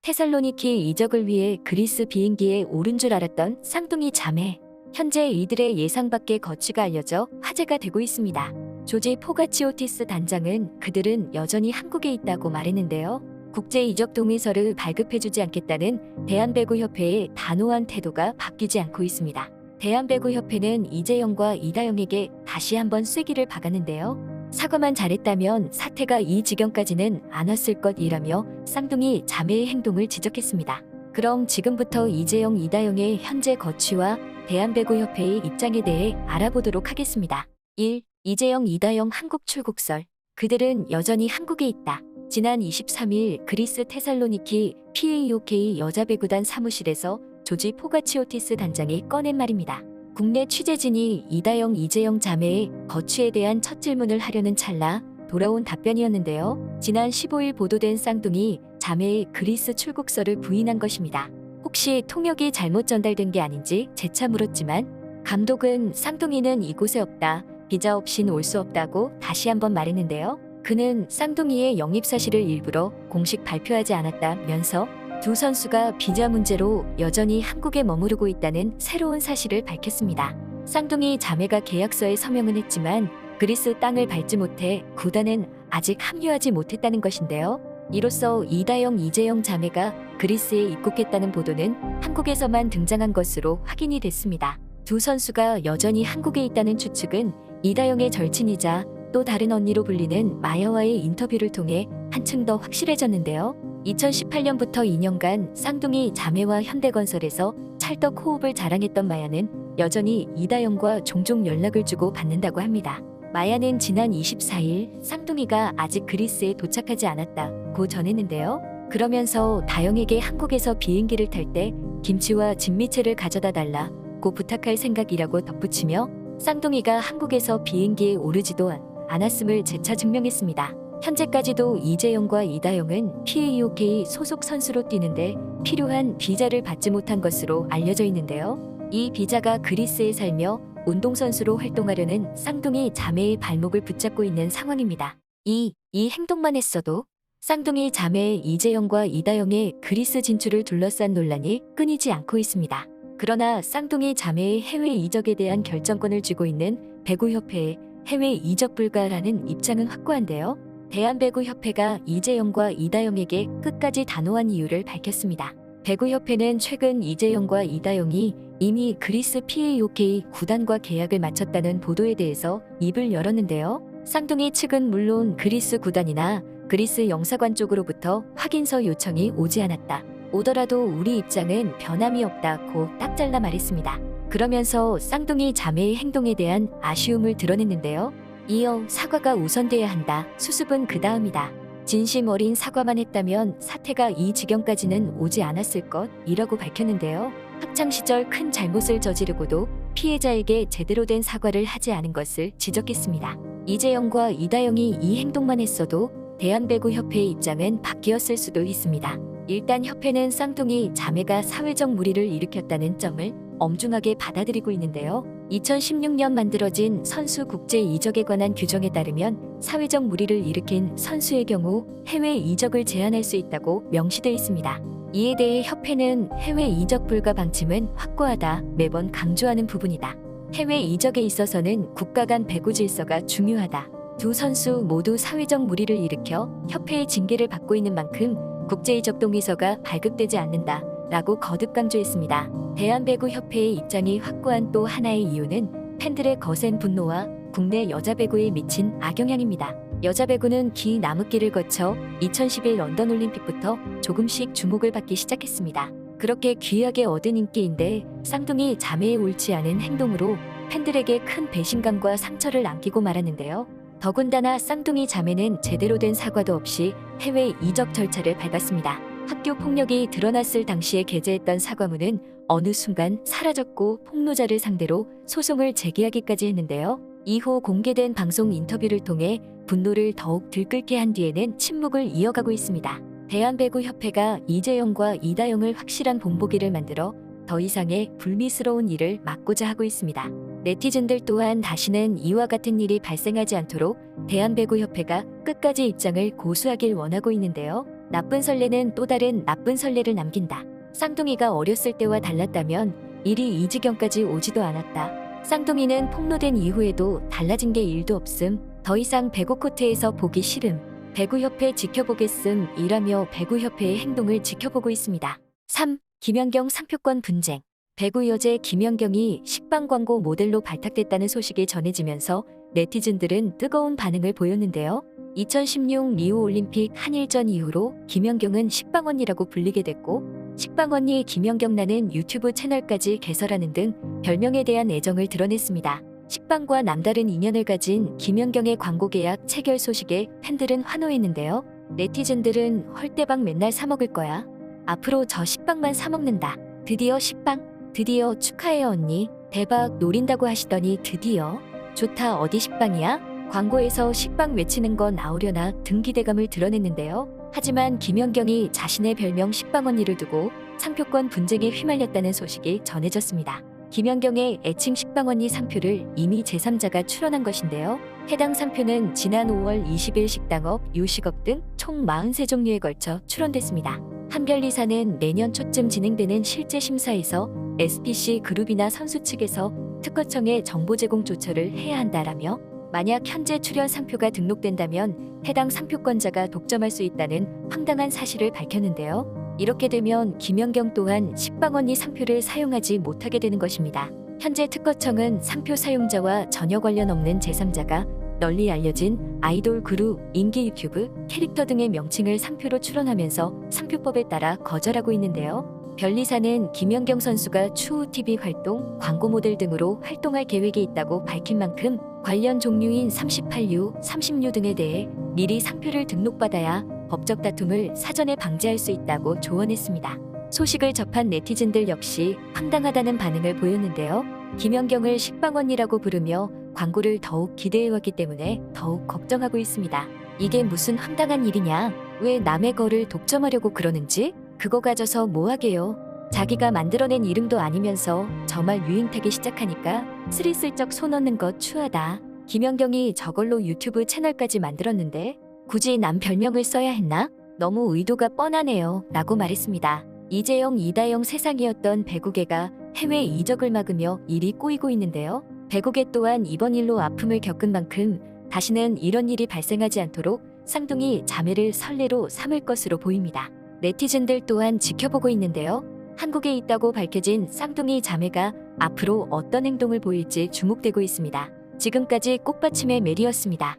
테살로니키 이적을 위해 그리스 비행기에 오른 줄 알았던 쌍둥이 자매. 현재 이들의 예상 밖의 거취가 알려져 화제가 되고 있습니다. 조지 포가치오티스 단장은 그들은 여전히 한국에 있다고 말했는데요. 국제 이적 동의서를 발급해주지 않겠다는 대한배구협회의 단호한 태도가 바뀌지 않고 있습니다. 대한배구협회는 이재영과 이다영에게 다시 한번 쐐기를 박았는데요. 사과만 잘했다면 사태가 이 지경까지는 안 왔을 것이라며 쌍둥이 자매의 행동을 지적했습니다. 그럼 지금부터 이재영, 이다영의 현재 거취와 대한배구협회의 입장에 대해 알아보도록 하겠습니다. 1. 이재영, 이다영 한국 출국설. 그들은 여전히 한국에 있다. 지난 23일 그리스 테살로니키 PAOK 여자배구단 사무실에서 조지 포가치오티스 단장이 꺼낸 말입니다. 국내 취재진이 이다영, 이재영 자매의 거취에 대한 첫 질문을 하려는 찰나 돌아온 답변이었는데요. 지난 15일 보도된 쌍둥이 자매의 그리스 출국설을 부인한 것입니다. 혹시 통역이 잘못 전달된 게 아닌지 재차 물었지만 감독은 쌍둥이는 이곳에 없다. 비자 없인 올 수 없다고 다시 한번 말했는데요. 그는 쌍둥이의 영입 사실을 일부러 공식 발표하지 않았다면서 두 선수가 비자 문제로 여전히 한국에 머무르고 있다는 새로운 사실을 밝혔습니다. 쌍둥이 자매가 계약서에 서명은 했지만 그리스 땅을 밟지 못해 구단은 아직 합류하지 못했다는 것인데요. 이로써 이다영, 이재영 자매가 그리스에 입국했다는 보도는 한국에서만 등장한 것으로 확인이 됐습니다. 두 선수가 여전히 한국에 있다는 추측은 이다영의 절친이자 또 다른 언니로 불리는 마야와의 인터뷰를 통해 한층 더 확실해졌는데요. 2018년부터 2년간 쌍둥이 자매와 현대건설에서 찰떡 호흡을 자랑했던 마야는 여전히 이다영과 종종 연락을 주고 받는다고 합니다. 마야는 지난 24일 쌍둥이가 아직 그리스에 도착하지 않았다고 전했는데요. 그러면서 다영에게 한국에서 비행기를 탈 때 김치와 진미채를 가져다 달라고 부탁할 생각이라고 덧붙이며 쌍둥이가 한국에서 비행기에 오르지도 않았음을 재차 증명했습니다. 현재까지도 이재영과 이다영은 PAOK 소속 선수로 뛰는데 필요한 비자를 받지 못한 것으로 알려져 있는데요. 이 비자가 그리스에 살며 운동선수로 활동하려는 쌍둥이 자매의 발목을 붙잡고 있는 상황입니다. 이 행동만 했어도 쌍둥이 자매 이재영과 이다영의 그리스 진출을 둘러싼 논란이 끊이지 않고 있습니다. 그러나 쌍둥이 자매의 해외 이적에 대한 결정권을 쥐고 있는 배구협회의 해외 이적 불가라는 입장은 확고한데요. 대한배구협회가 이재영과 이다영에게 끝까지 단호한 이유를 밝혔습니다. 배구협회는 최근 이재영과 이다영이 이미 그리스 PAOK 구단과 계약을 마쳤다는 보도에 대해서 입을 열었는데요. 쌍둥이 측은 물론 그리스 구단이나 그리스 영사관 쪽으로부터 확인서 요청이 오지 않았다. 오더라도 우리 입장은 변함이 없다고 딱 잘라 말했습니다. 그러면서 쌍둥이 자매의 행동에 대한 아쉬움을 드러냈는데요. 이어 사과가 우선돼야 한다. 수습은 그 다음이다. 진심 어린 사과만 했다면 사태가 이 지경까지는 오지 않았을 것이라고 밝혔는데요. 학창시절 큰 잘못을 저지르고도 피해자에게 제대로 된 사과를 하지 않은 것을 지적했습니다. 이재영과 이다영이 이 행동만 했어도 대한배구협회의 입장은 바뀌었을 수도 있습니다. 일단 협회는 쌍둥이 자매가 사회적 무리를 일으켰다는 점을 엄중하게 받아들이고 있는데요. 2016년 만들어진 선수 국제 이적에 관한 규정에 따르면 사회적 무리를 일으킨 선수의 경우 해외 이적을 제한할 수 있다고 명시되어 있습니다. 이에 대해 협회는 해외 이적 불가 방침은 확고하다 매번 강조하는 부분이다. 해외 이적에 있어서는 국가 간 배구 질서가 중요하다. 두 선수 모두 사회적 무리를 일으켜 협회의 징계를 받고 있는 만큼 국제이적 동의서가 발급되지 않는다 라고 거듭 강조했습니다. 대한배구협회의 입장이 확고한 또 하나의 이유는 팬들의 거센 분노와 국내 여자배구에 미친 악영향입니다. 여자배구는 긴 암흑기를 거쳐 2011 런던올림픽부터 조금씩 주목을 받기 시작했습니다. 그렇게 귀하게 얻은 인기인데 쌍둥이 자매의 옳지 않은 행동으로 팬들에게 큰 배신감과 상처를 안기고 말았는데요. 더군다나 쌍둥이 자매는 제대로 된 사과도 없이 해외 이적 절차를 밟았습니다. 학교 폭력이 드러났을 당시에 게재했던 사과문은 어느 순간 사라졌고 폭로자를 상대로 소송을 제기하기까지 했는데요. 이후 공개된 방송 인터뷰를 통해 분노를 더욱 들끓게 한 뒤에는 침묵을 이어가고 있습니다. 대한배구협회가 이재영과 이다영을 확실한 본보기를 만들어 더 이상의 불미스러운 일을 막고자 하고 있습니다. 네티즌들 또한 다시는 이와 같은 일이 발생하지 않도록 대한배구협회가 끝까지 입장을 고수하길 원하고 있는데요. 나쁜 선례는 또 다른 나쁜 선례를 남긴다. 쌍둥이가 어렸을 때와 달랐다면 일이 이 지경까지 오지도 않았다. 쌍둥이는 폭로된 이후에도 달라진 게 일도 없음. 더 이상 배구 코트에서 보기 싫음. 배구협회 지켜보겠음 이라며 배구협회의 행동을 지켜보고 있습니다. 3. 김연경 상표권 분쟁. 배구 여제 김연경이 식빵 광고 모델로 발탁됐다는 소식이 전해지면서 네티즌들은 뜨거운 반응을 보였는데요. 2016 리우올림픽 한일전 이후로 김연경은 식빵언니라고 불리게 됐고 식빵언니 김연경라는 유튜브 채널까지 개설하는 등 별명에 대한 애정을 드러냈습니다. 식빵과 남다른 인연을 가진 김연경의 광고 계약 체결 소식에 팬들은 환호했는데요. 네티즌들은 헐대박 맨날 사 먹을 거야. 앞으로 저 식빵만 사 먹는다. 드디어 식빵. 드디어 축하해요 언니. 대박 노린다고 하시더니 드디어. 좋다 어디 식빵이야? 광고에서 식빵 외치는 건 나오려나 등 기대감을 드러냈는데요. 하지만 김연경이 자신의 별명 식빵 언니를 두고 상표권 분쟁에 휘말렸다는 소식이 전해졌습니다. 김연경의 애칭 식빵 언니 상표를 이미 제3자가 출원한 것인데요. 해당 상표는 지난 5월 20일 식당업, 요식업 등 총 43종류에 걸쳐 출원됐습니다. 한별리사는 내년 초쯤 진행되는 실제 심사에서 SPC 그룹이나 선수 측에서 특허청에 정보 제공 조처를 해야 한다라며 만약 현재 출연 상표가 등록된다면 해당 상표권자가 독점할 수 있다는 황당한 사실을 밝혔는데요. 이렇게 되면 김연경 또한 식빵언니 상표를 사용하지 못하게 되는 것입니다. 현재 특허청은 상표 사용자와 전혀 관련 없는 제3자가 널리 알려진 아이돌 그룹, 인기 유튜브, 캐릭터 등의 명칭을 상표로 출원하면서 상표법에 따라 거절하고 있는데요. 별리사는 김연경 선수가 추후 TV 활동, 광고 모델 등으로 활동할 계획이 있다고 밝힌 만큼 관련 종류인 38류, 30류 등에 대해 미리 상표를 등록받아야 법적 다툼을 사전에 방지할 수 있다고 조언했습니다. 소식을 접한 네티즌들 역시 황당하다는 반응을 보였는데요. 김연경을 식빵언니라고 부르며 광고를 더욱 기대해왔기 때문에 더욱 걱정하고 있습니다. 이게 무슨 황당한 일이냐? 왜 남의 거를 독점하려고 그러는지? 그거 가져서 뭐하게요? 자기가 만들어낸 이름도 아니면서 저말 유행 타기 시작하니까 스리슬쩍 손 얻는 것 추하다. 김연경이 저걸로 유튜브 채널까지 만들었는데 굳이 남 별명을 써야 했나? 너무 의도가 뻔하네요. 라고 말했습니다. 이재영, 이다영 세상이었던 배구계가 해외 이적을 막으며 일이 꼬이고 있는데요. 배구계 또한 이번 일로 아픔을 겪은 만큼 다시는 이런 일이 발생하지 않도록 쌍둥이 자매를 선례로 삼을 것으로 보입니다. 네티즌들 또한 지켜보고 있는데요. 한국에 있다고 밝혀진 쌍둥이 자매가 앞으로 어떤 행동을 보일지 주목되고 있습니다. 지금까지 꽃받침의 메리였습니다.